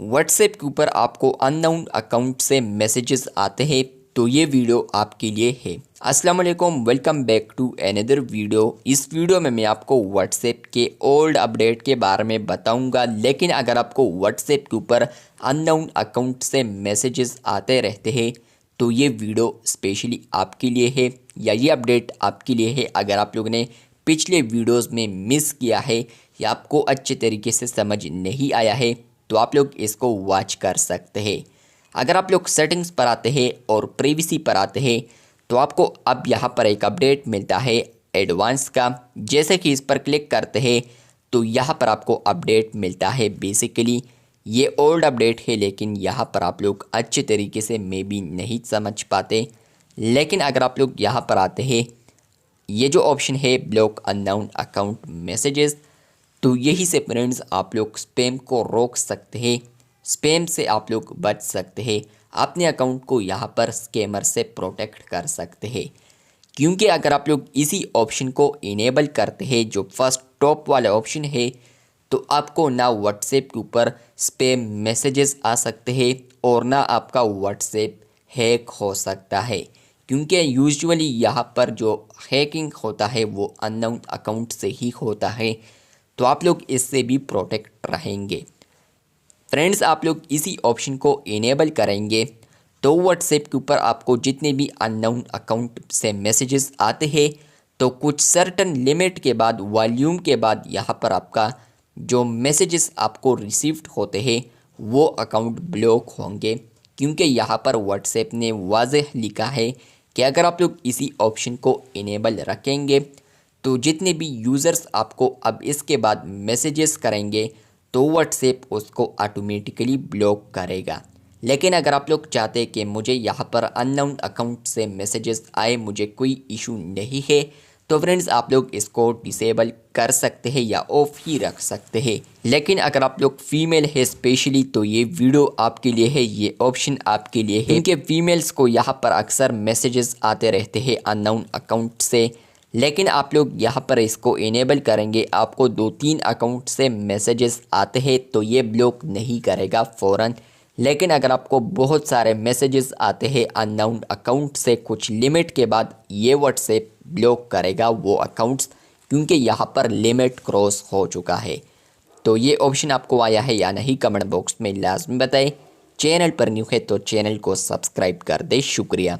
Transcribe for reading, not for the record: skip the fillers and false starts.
WhatsApp के ऊपर आपको अननोन अकाउंट से मैसेजेस आते हैं तो ये वीडियो आपके लिए है। अस्सलाम वालेकुम, welcome back to another video. इस वीडियो में मैं आपको व्हाट्सएप के ओल्ड अपडेट के बारे में बताऊंगा। लेकिन अगर आपको व्हाट्सएप के ऊपर अननोन अकाउंट से मैसेजेस आते रहते हैं तो ये वीडियो स्पेशली आपके लिए है, या ये अपडेट आपके लिए है। अगर आप लोगों ने पिछले वीडियोस में मिस किया है या आपको अच्छे तरीके से समझ नहीं आया है तो आप लोग इसको वॉच कर सकते हैं। अगर आप लोग सेटिंग्स पर आते हैं और प्राइवेसी पर आते हैं तो आपको अब यहाँ पर एक अपडेट मिलता है एडवांस का। जैसे कि इस पर क्लिक करते हैं तो यहाँ पर आपको अपडेट मिलता है। बेसिकली ये ओल्ड अपडेट है, लेकिन यहाँ पर आप लोग अच्छे तरीके से मे बी नहीं समझ पाते। लेकिन अगर आप लोग यहाँ पर आते हैं, ये जो ऑप्शन है ब्लॉक अननोन अकाउंट मैसेजेस, तो यही से फ्रेंड्स आप लोग स्पैम को रोक सकते हैं। स्पैम से आप लोग बच सकते हैं, अपने अकाउंट को यहाँ पर स्कैमर से प्रोटेक्ट कर सकते हैं। क्योंकि अगर आप लोग इसी ऑप्शन को इनेबल करते हैं, जो फर्स्ट टॉप वाला ऑप्शन है, तो आपको ना व्हाट्सएप के ऊपर स्पैम मैसेजेस आ सकते हैं और ना आपका व्हाट्सएप हैक हो सकता है। क्योंकि यूजुअली यहाँ पर जो हैकिंग होता है वो अननोन अकाउंट से ही होता है, तो आप लोग इससे भी प्रोटेक्ट रहेंगे। फ्रेंड्स, आप लोग इसी ऑप्शन को इनेबल करेंगे तो व्हाट्सएप के ऊपर आपको जितने भी अननोन अकाउंट से मैसेजेस आते हैं तो कुछ सर्टन लिमिट के बाद, वॉल्यूम के बाद, यहाँ पर आपका जो मैसेजेस आपको रिसीव्ड होते हैं वो अकाउंट ब्लॉक होंगे। क्योंकि यहाँ पर व्हाट्सएप ने वाज़ेह लिखा है कि अगर आप लोग इसी ऑप्शन को इनेबल रखेंगे तो जितने भी यूज़र्स आपको अब इसके बाद मैसेजेस करेंगे तो व्हाट्सएप उसको ऑटोमेटिकली ब्लॉक करेगा। लेकिन अगर आप लोग चाहते हैं कि मुझे यहाँ पर अननोन अकाउंट से मैसेजेस आए, मुझे कोई इशू नहीं है, तो फ्रेंड्स आप लोग इसको डिसेबल कर सकते हैं या ऑफ ही रख सकते हैं। लेकिन अगर आप लोग फीमेल है स्पेशली, तो ये वीडियो आपके लिए है, ये ऑप्शन आपके लिए है। क्योंकि फीमेल्स को यहाँ पर अक्सर मैसेजेस आते रहते हैं अननोन अकाउंट से। लेकिन आप लोग यहाँ पर इसको इनेबल करेंगे, आपको 2-3 अकाउंट से मैसेजेस आते हैं तो ये ब्लॉक नहीं करेगा फ़ौरन। लेकिन अगर आपको बहुत सारे मैसेजेस आते हैं अननोन अकाउंट से, कुछ लिमिट के बाद ये व्हाट्सएप ब्लॉक करेगा वो अकाउंट्स, क्योंकि यहाँ पर लिमिट क्रॉस हो चुका है। तो ये ऑप्शन आपको आया है या नहीं, कमेंट बॉक्स में लाजमी बताएं। चैनल पर न्यू है तो चैनल को सब्सक्राइब कर दे। शुक्रिया।